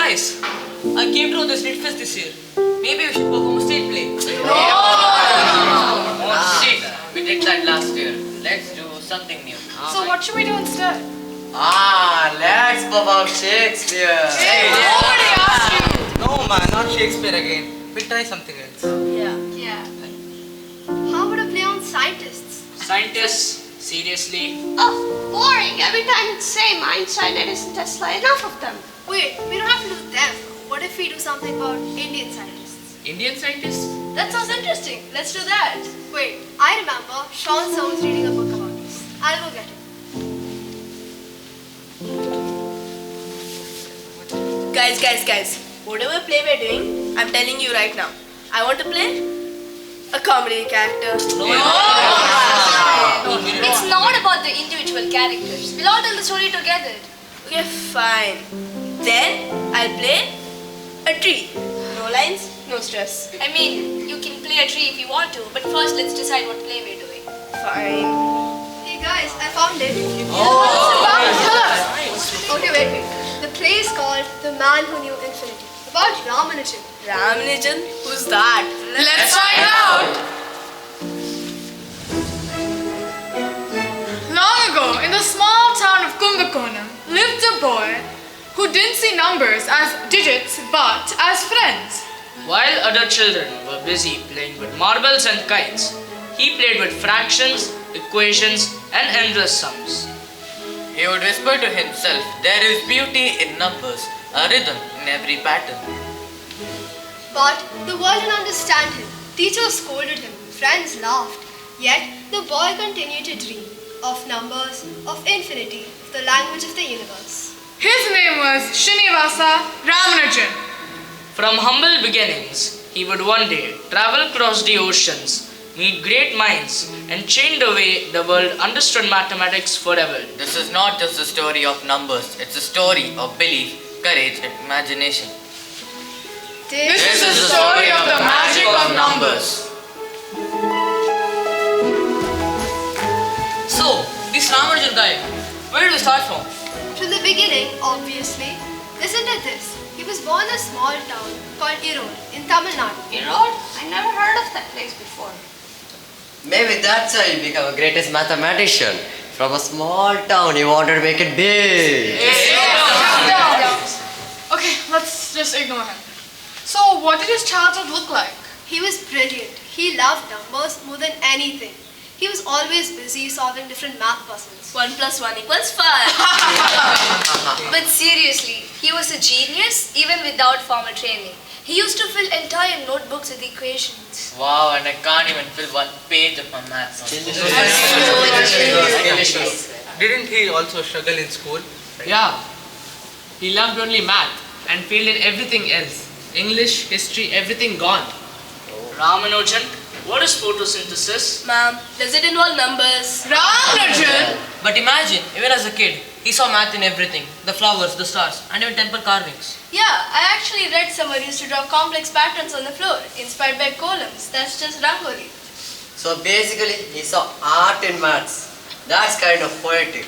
Guys, I came to know this Lit Fest this year. Maybe we should perform a state play. Oh shit, we did that last year. Let's do something new. So what should we do instead? Let's perform Shakespeare. Hey, nobody asked you. No man, not Shakespeare again. We'll try something else. Yeah. How about a play on scientists? Scientists, seriously? Oh, boring. Every time it's the same. Einstein, Edison, Tesla, enough of them. Wait, we don't have to do them. What if we do something about Indian scientists? Indian scientists? That sounds interesting. Let's do that. Wait, I remember Sean Sir was reading a book about this. I'll go get it. Guys, whatever play we're doing, I'm telling you right now, I want to play a comedy character. It's not about the individual characters. We'll all tell the story together. Okay, fine. Then I'll play a tree. No lines, no stress. I mean, you can play a tree if you want to, but first let's decide what play we're doing. Fine. Hey guys, I found it. Okay, wait. The play is called The Man Who Knew Infinity. About Ramanujan. Ramanujan? Who's that? Let's find out. Long ago, in the small town of Kumbakonam, lived a boy who didn't see numbers as digits but as friends. While other children were busy playing with marbles and kites, he played with fractions, equations, and endless sums. He would whisper to himself, there is beauty in numbers, a rhythm in every pattern. But the world didn't understand him. Teachers scolded him. Friends laughed. Yet the boy continued to dream of numbers, of infinity, of the language of the universe. His name was Srinivasa Ramanujan. From humble beginnings, he would one day travel across the oceans, meet great minds, and change the way the world understood mathematics forever. This is not just a story of numbers, it's a story of belief, courage, and imagination. This is the story of the magic of numbers. So, this Ramanujan guy, where do we start from? From the beginning, obviously. Listen to this. He was born in a small town called Erode in Tamil Nadu. Erode? I never heard of that place before. Maybe that's why he became the greatest mathematician. From a small town, he wanted to make it big. Okay, let's just ignore him. So, what did his childhood look like? He was brilliant. He loved numbers more than anything. He was always busy solving different math puzzles. 1 + 1 = 5. But seriously, he was a genius even without formal training. He used to fill entire notebooks with equations. Wow, and I can't even fill one page of my maths. Didn't he also struggle in school? Yeah, he loved only math and failed in everything else. English, history, everything gone. Ramanujan, what is photosynthesis? Ma'am, does it involve numbers? Ramanujan! But imagine, even as a kid, he saw math in everything. The flowers, the stars, and even temple carvings. Yeah, I actually read someone used to draw complex patterns on the floor, inspired by columns. That's just Rangoli. So basically, he saw art in maths. That's kind of poetic.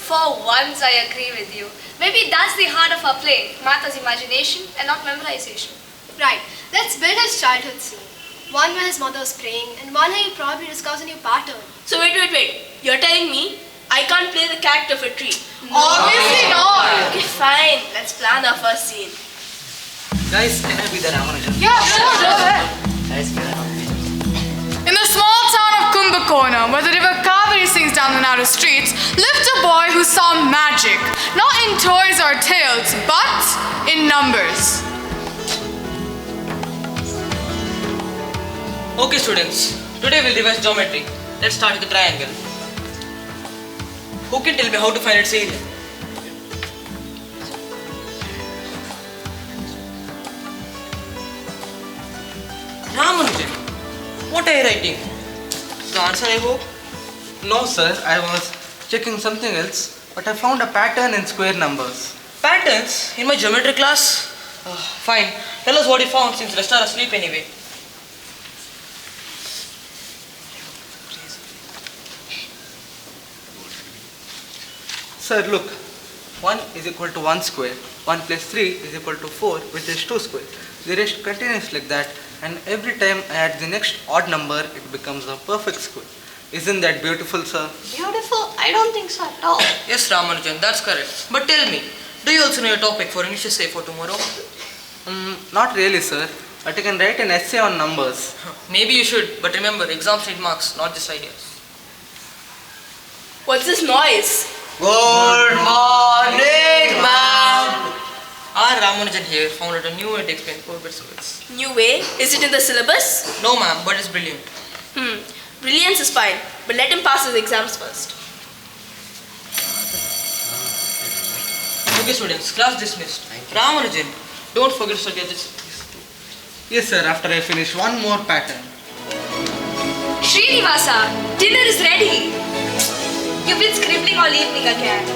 For once, I agree with you. Maybe that's the heart of our play. Math as imagination and not memorization. Right, let's build his childhood scene. One where his mother was praying, and one where he probably discovers a new pattern. So wait. You're telling me I can't play the character of a tree? Obviously not! Okay, fine. Let's plan our first scene. Guys, can I be the Ramanujan? Yeah, sure, go ahead. Guys, can I be? In the small town of Kumbakonam, where the river Kaveri sings down the narrow streets, lived a boy who saw magic, not in toys or tales, but in numbers. Okay students, today we'll revise geometry. Let's start with the triangle. Who can tell me how to find its area? Ramanujan, what are you writing? The answer, I hope? No sir, I was checking something else, but I found a pattern in square numbers. Patterns? In my geometry class? Fine, tell us what you found since the rest are asleep anyway. Sir, look. 1 is equal to 1 square. 1 plus 3 is equal to 4, which is 2 square. The rest continues like that, and every time I add the next odd number, it becomes a perfect square. Isn't that beautiful, sir? Beautiful? I don't think so at all. Yes, Ramanujan, that's correct. But tell me, do you also know your topic for English essay for tomorrow? Not really, sir. But you can write an essay on numbers. Maybe you should, but remember, exams need marks, not just ideas. What's this noise? Good morning, ma'am. Our Ramanujan here found out a new way to explain 4-bit squares. New way? Is it in the syllabus? No, ma'am, but it's brilliant. Brilliance is fine, but let him pass his exams first. Okay, students, class dismissed. Ramanujan, don't forget to study this. Yes, sir, after I finish one more pattern. Srinivasa, dinner is ready. You've been scribbling all evening again.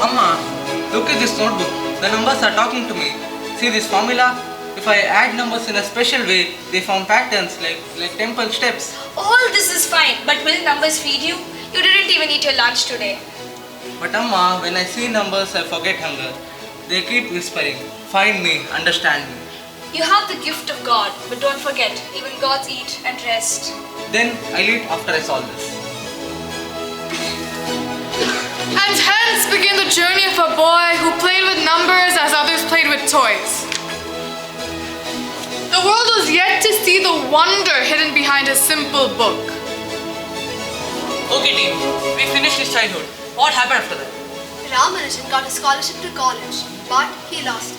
Amma, look at this notebook. The numbers are talking to me. See this formula? If I add numbers in a special way, they form patterns like temple steps. All this is fine, but will numbers feed you? You didn't even eat your lunch today. But Amma, when I see numbers, I forget hunger. They keep whispering, find me, understand me. You have the gift of God, but don't forget, even gods eat and rest. Then I'll eat after I solve this. And hence began the journey of a boy who played with numbers as others played with toys. The world was yet to see the wonder hidden behind a simple book. Okay, team, we finished his childhood. What happened after that? Ramanujan got a scholarship to college, but he lost it.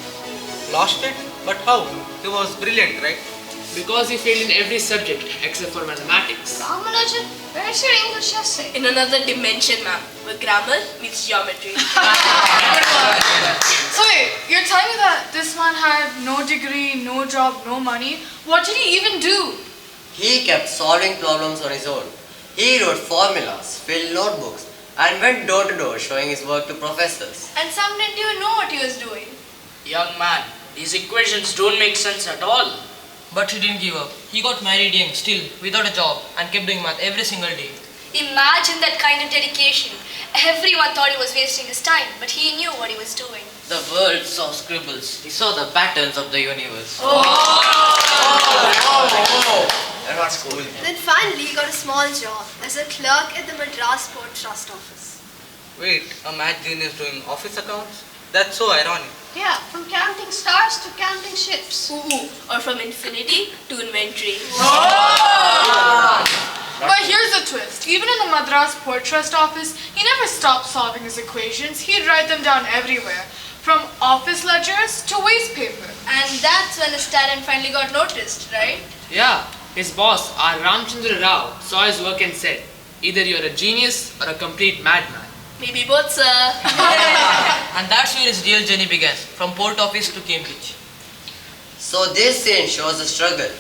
Lost it? But how? He was brilliant, right? Because he failed in every subject except for mathematics. Ramanujan, where's your English essay? In another dimension, ma'am, where grammar meets geometry. So wait, you're telling me that this man had no degree, no job, no money? What did he even do? He kept solving problems on his own. He wrote formulas, filled notebooks, and went door to door showing his work to professors. And some didn't even know what he was doing. Young man, these equations don't make sense at all. But he didn't give up. He got married young, still, without a job, and kept doing math every single day. Imagine that kind of dedication. Everyone thought he was wasting his time, but he knew what he was doing. The world saw scribbles. He saw the patterns of the universe. That was cool. Then finally he got a small job as a clerk at the Madras Port Trust office. Wait, a math genius doing office accounts? That's so ironic. Yeah, from counting stars to counting ships. Or from infinity to inventory. But here's the twist. Even in the Madras Port Trust office, he never stopped solving his equations. He'd write them down everywhere, from office ledgers to waste paper. And that's when his talent finally got noticed, right? Yeah, his boss, R. Ramchandra Rao, saw his work and said, either you're a genius or a complete madman. Maybe both, sir. And that's where his real journey began, from port office to Cambridge. So this scene shows the struggle.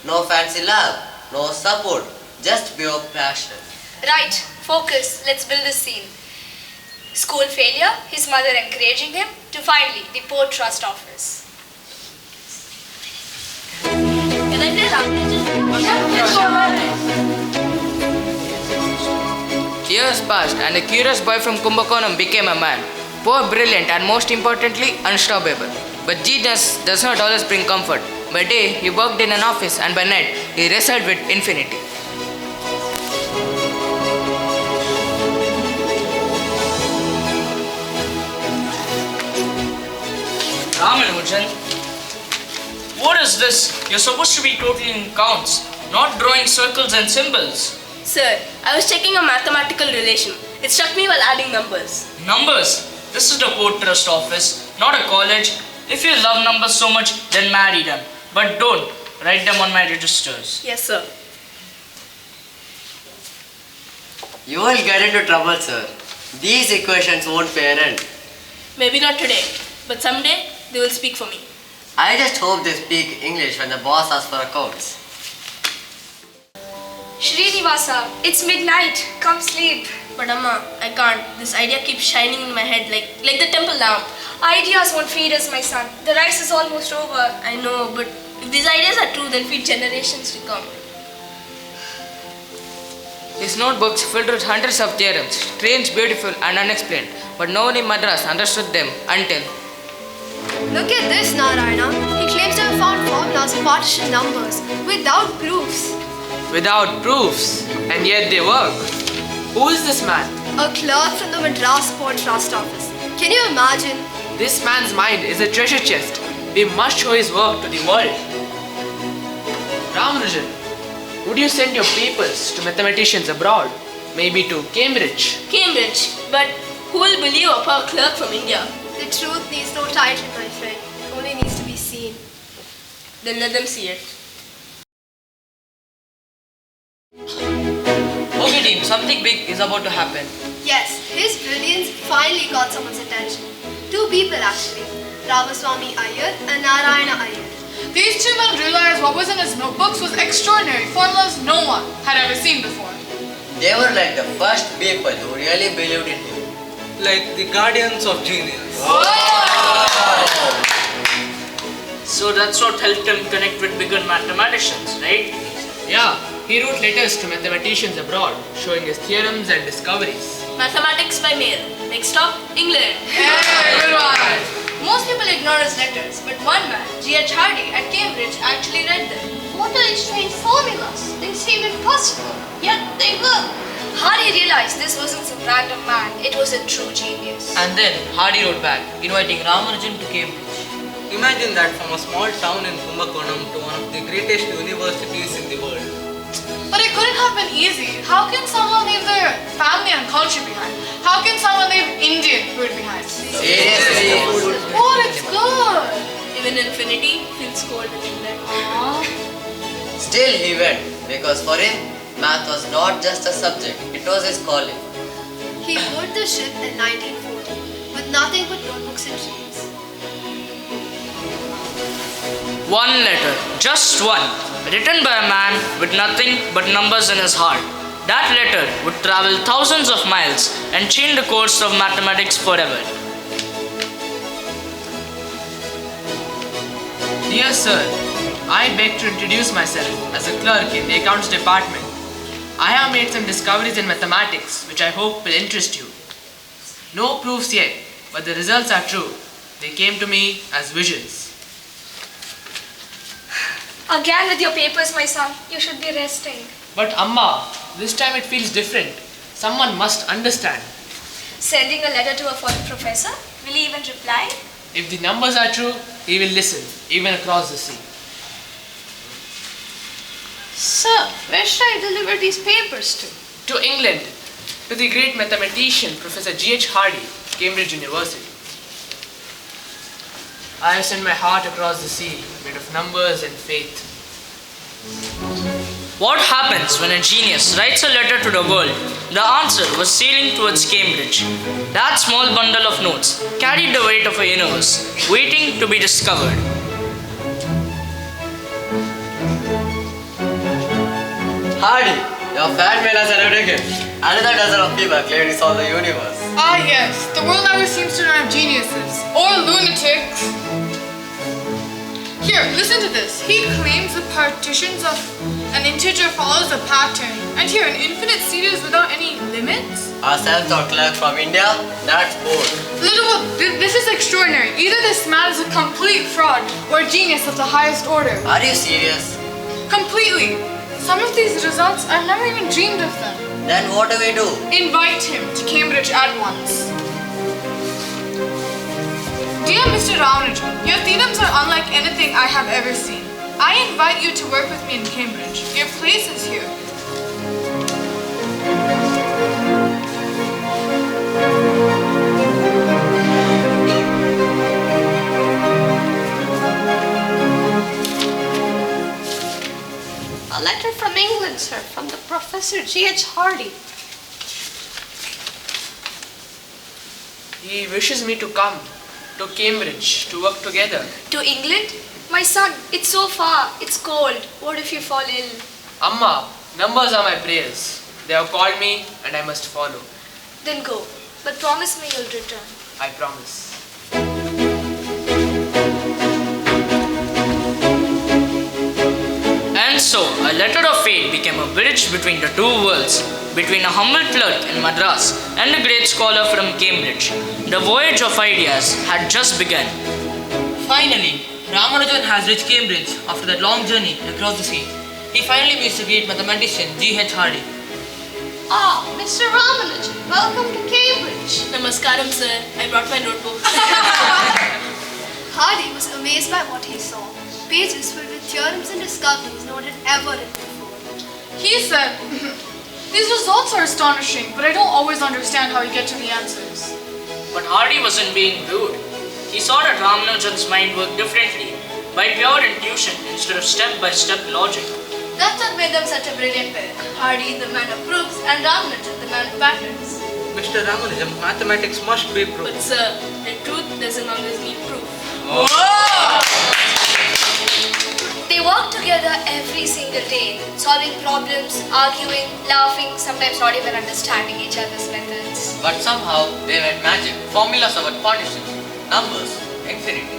No fancy lab, no support, just pure passion. Right, focus, let's build this scene. School failure, his mother encouraging him, to finally the Port Trust office. Can I play Ramanujan? Years passed and the curious boy from Kumbakonam became a man. Poor, brilliant and most importantly, unstoppable. But genius does not always bring comfort. By day, he worked in an office and by night, he wrestled with infinity. Ramanujan, what is this? You're supposed to be totaling counts, not drawing circles and symbols. Sir, I was checking a mathematical relation. It struck me while adding numbers. Numbers? This is the Port Trust office, not a college. If you love numbers so much, then marry them. But don't. Write them on my registers. Yes, sir. You will get into trouble, sir. These equations won't pay rent. Maybe not today, but someday they will speak for me. I just hope they speak English when the boss asks for accounts. Srinivasa, it's midnight. Come sleep. But Amma, I can't. This idea keeps shining in my head like the temple lamp. Ideas won't feed us, my son. The rice is almost over. I know, but if these ideas are true, they'll feed generations to come. His notebooks filled with hundreds of theorems, strange, beautiful, and unexplained, but no one in Madras understood them until. Look at this, Narayana. He claims to have found formulas of partition numbers without proofs. Without proofs, and yet they work. Who is this man? A clerk from the Madras Port Trust Office. Can you imagine? This man's mind is a treasure chest. We must show his work to the world. Ramanujan, would you send your papers to mathematicians abroad? Maybe to Cambridge? Cambridge. But who will believe a poor clerk from India? The truth needs no title, my friend. It only needs to be seen. Then let them see it. Okay team, something big is about to happen. Yes, his brilliance finally got someone's attention. Two people actually. Ramaswamy Iyer and Narayana Iyer. These two men realized what was in his notebooks was extraordinary, formulas no one had ever seen before. They were like the first people who really believed in him. Like the guardians of genius. So that's what helped him connect with bigger mathematicians, right? Yeah, he wrote letters to mathematicians abroad, showing his theorems and discoveries. Mathematics by mail. Next stop, England. Hey, good one. Most people ignore his letters, but one man, G.H. Hardy at Cambridge, actually read them. What are these strange formulas? They seem impossible, yet they work. Hardy realized this wasn't some random man, it was a true genius. And then Hardy wrote back, inviting Ramanujan to Cambridge. Imagine that from a small town in Kumbakonam to one of the greatest universities in the world. But it couldn't have been easy. How can someone leave their family and culture behind? How can someone leave Indian food behind? Seriously? Oh, it's good. Even infinity feels cold in England. Still he went, because for him, math was not just a subject, it was his calling. He boarded the ship in 1940 with nothing but notebooks and dreams. One letter, just one, written by a man with nothing but numbers in his heart. That letter would travel thousands of miles and change the course of mathematics forever. Dear sir, I beg to introduce myself as a clerk in the accounts department. I have made some discoveries in mathematics which I hope will interest you. No proofs yet, but the results are true. They came to me as visions. Again with your papers, my son. You should be resting. But Amma, this time it feels different. Someone must understand. Sending a letter to a foreign professor? Will he even reply? If the numbers are true, he will listen, even across the sea. Sir, where should I deliver these papers to? To England, to the great mathematician Professor G.H. Hardy, Cambridge University. I have sent my heart across the sea, made of numbers and faith. What happens when a genius writes a letter to the world? The answer was sailing towards Cambridge. That small bundle of notes carried the weight of a universe, waiting to be discovered. Hardy, your fan mail has arrived again. Another dozen of people claim to solve the universe. Ah yes, the world never seems to have geniuses. Or lunatics. Here, listen to this. He claims the partitions of an integer follows a pattern. And here, an infinite series without any limits? A self-taught clerk from India? That's bold. Little, this is extraordinary. Either this man is a complete fraud or a genius of the highest order. Are you serious? Completely. Some of these results, I've never even dreamed of them. Then what do we do? Invite him to Cambridge at once. Dear Mr. Ramanujan, your theorems are unlike anything I have ever seen. I invite you to work with me in Cambridge. Your place is here. A letter from England, sir, from the Professor G.H. Hardy. He wishes me to come to Cambridge to work together. To England? My son, it's so far. It's cold. What if you fall ill? Amma, numbers are my prayers. They have called me and I must follow. Then go. But promise me you'll return. I promise. And so, a letter of fate became a bridge between the two worlds, between a humble clerk in Madras and a great scholar from Cambridge. The voyage of ideas had just begun. Finally, Ramanujan has reached Cambridge after that long journey across the sea. He finally meets the great mathematician G.H. Hardy. Ah, Mr. Ramanujan, welcome to Cambridge. Namaskaram, sir. I brought my notebook. Hardy was amazed by what he saw. Pages filled with theorems and discoveries no one had ever written before. He said, these results are astonishing, but I don't always understand how you get to the answers. But Hardy wasn't being rude. He saw that Ramanujan's mind worked differently, by pure intuition instead of step-by-step logic. That's what made them such a brilliant pair. Hardy, the man of proofs, and Ramanujan, the man of patterns. Mr. Ramanujan, mathematics must be But proved. sir, the truth doesn't always need proof. They worked together every single day, solving problems, arguing, laughing, sometimes not even understanding each other's methods. But somehow they made magic. Formulas about partitions, numbers, infinity.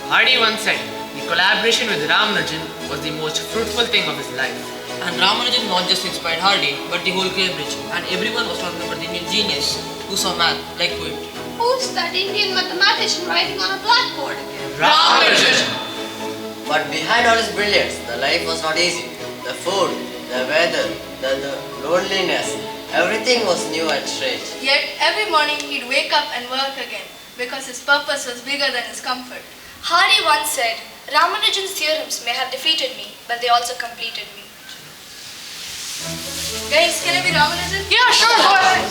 Hardy once said, the collaboration with Ramanujan was the most fruitful thing of his life. And Ramanujan not just inspired Hardy, but the whole Cambridge. And everyone was talking about the Indian genius who saw math like poetry. Who's that Indian mathematician writing on a blackboard again? Ramanujan! But behind all his brilliance, the life was not easy. The food, the weather, the loneliness, everything was new and strange. Yet every morning he'd wake up and work again, because his purpose was bigger than his comfort. Hardy once said, Ramanujan's theorems may have defeated me, but they also completed me. Guys, can I be Ramanujan? Yeah, sure, go ahead.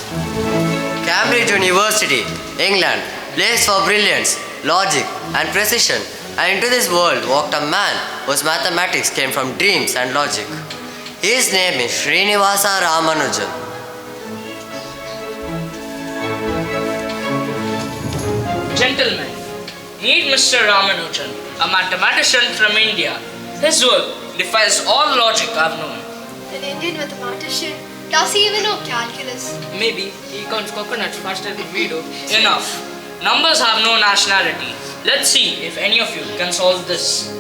Cambridge University, England, place for brilliance, logic and precision. And into this world walked a man whose mathematics came from dreams and logic. His name is Srinivasa Ramanujan. Gentlemen, meet Mr. Ramanujan, a mathematician from India. His work defies all logic I've known. An Indian mathematician? Does he even know calculus? Maybe he counts coconuts faster than we do. Enough. Numbers have no nationality. Let's see if any of you can solve this.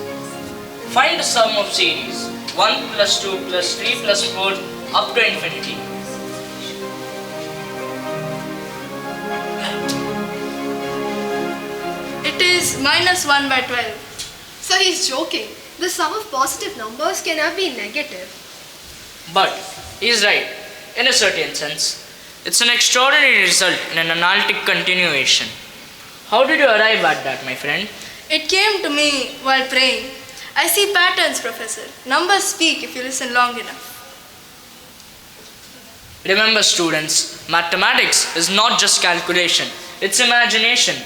Find the sum of series 1 plus 2 plus 3 plus 4 up to infinity. It is minus 1 by 12. So he's joking. The sum of positive numbers cannot be negative. But he's right, in a certain sense. It's an extraordinary result in an analytic continuation. How did you arrive at that, my friend? It came to me while praying. I see patterns, Professor. Numbers speak if you listen long enough. Remember, students, mathematics is not just calculation, it's imagination.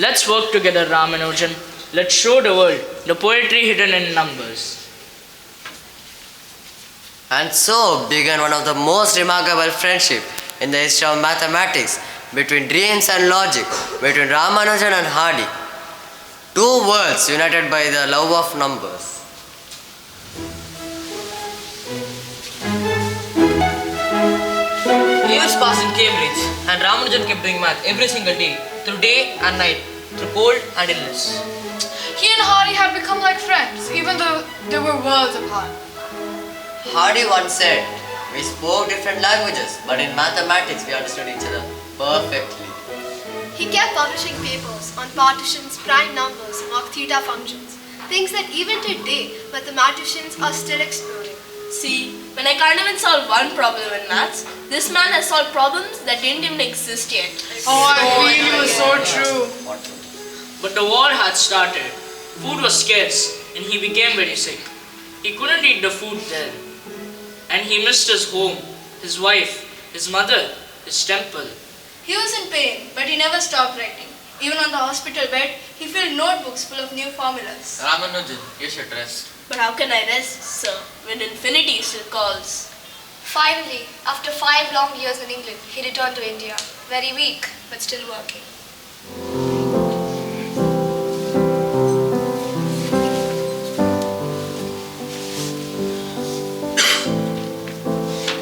Let's work together, Ramanujan. Let's show the world the poetry hidden in numbers. And so began one of the most remarkable friendship in the history of mathematics between dreams and logic, between Ramanujan and Hardy. Two worlds united by the love of numbers. Years passed in Cambridge, and Ramanujan kept doing math every single day, through day and night, through cold and illness. He and Hardy had become like friends, even though they were worlds apart. Hardy once said, we spoke different languages, but in mathematics we understood each other perfectly. He kept publishing papers on partitions, prime numbers, and octeta functions, things that even today mathematicians are still exploring. See, when I can't even solve one problem in maths, this man has solved problems that didn't even exist yet. Oh, I feel you, so true. But the war had started. Food was scarce and he became very sick. He couldn't eat the food there. And he missed his home, his wife, his mother, his temple. He was in pain, but he never stopped writing. Even on the hospital bed, he filled notebooks full of new formulas. Ramanujan, you should rest. But how can I rest, sir, when infinity still calls? Finally, after 5 long years in England, he returned to India. Very weak, but still working.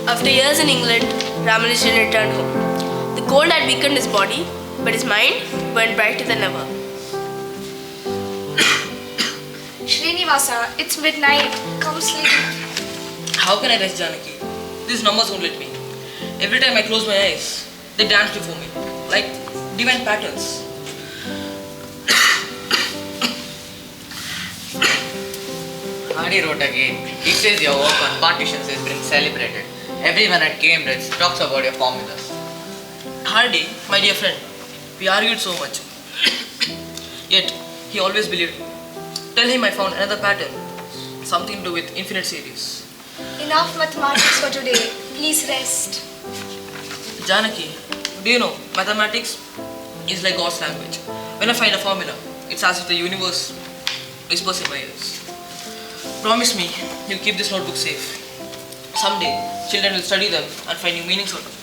After years in England, Ramanujan returned home. The cold had weakened his body, but his mind burned brighter than ever. Srinivasa, it's midnight. Come sleep. How can I rest, Janaki? These numbers won't let me. Every time I close my eyes, they dance before me, like divine patterns. Hardy wrote again. He says your work on partitions is being celebrated. Everyone at Cambridge talks about your formulas. Hardy, my dear friend, we argued so much. Yet, he always believed me. Tell him I found another pattern. Something to do with infinite series. Enough mathematics for today. Please rest. Janaki, do you know, mathematics is like God's language. When I find a formula, it's as if the universe whispers in my ears. Promise me, you'll keep this notebook safe. Someday, children will study them and find new meanings out of it.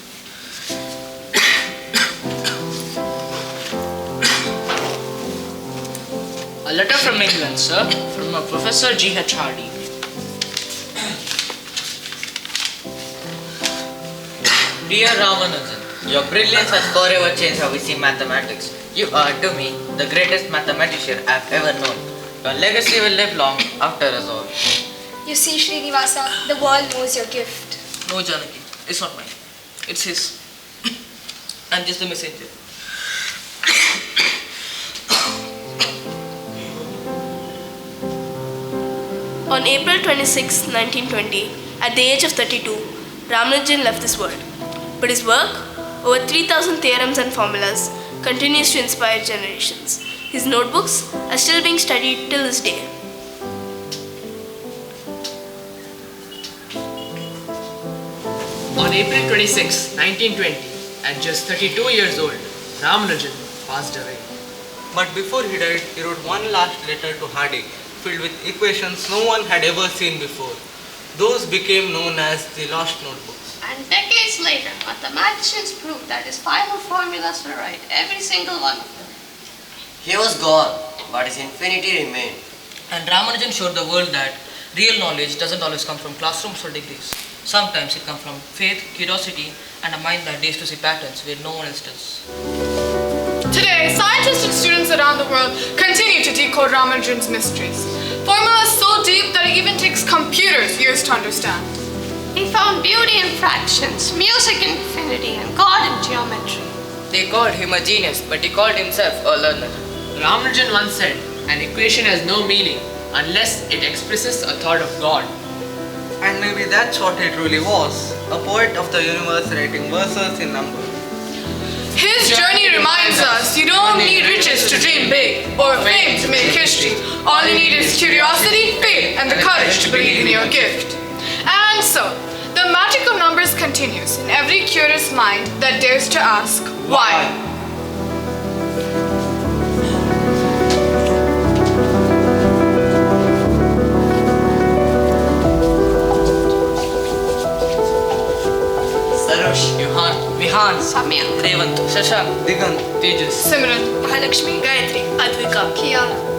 A letter from England, sir, from a Professor G.H. Hardy. Dear Ramanujan, your brilliance has forever changed how we see mathematics. You are, to me, the greatest mathematician I've ever known. Your legacy will live long after us all. You see, Srinivasa, the world knows your gift. No, Janaki, it's not mine. It's his. I'm just the messenger. On April 26, 1920, at the age of 32, Ramanujan left this world. But his work, over 3,000 theorems and formulas, continues to inspire generations. His notebooks are still being studied till this day. On April 26, 1920, at just 32 years old, Ramanujan passed away. But before he died, he wrote one last letter to Hardy, filled with equations no one had ever seen before. Those became known as the Lost Notebooks. And decades later, mathematicians proved that his final formulas were right, every single one of them. He was gone, but his infinity remained. And Ramanujan showed the world that real knowledge doesn't always come from classrooms or degrees. Sometimes it comes from faith, curiosity, and a mind that dares to see patterns where no one else does. Today, scientists and students around the world continue to decode Ramanujan's mysteries. Formulas so deep that it even takes computers years to understand. He found beauty in fractions, music in infinity, and God in geometry. They called him a genius, but he called himself a learner. Ramanujan once said, an equation has no meaning unless it expresses a thought of God. And maybe that's what he truly was, a poet of the universe writing verses in numbers. His journey reminds us you don't need riches to dream big or fame to make history. All you need is curiosity, faith, and the courage to believe in your gift. And so, the magic of numbers continues in every curious mind that dares to ask, why? Sarosh, Yuhan, Vihan, Samya, Revant, Shashank, Digant, Tejas, Simran, Mahalakshmi, Gayatri, Advika, Kiara.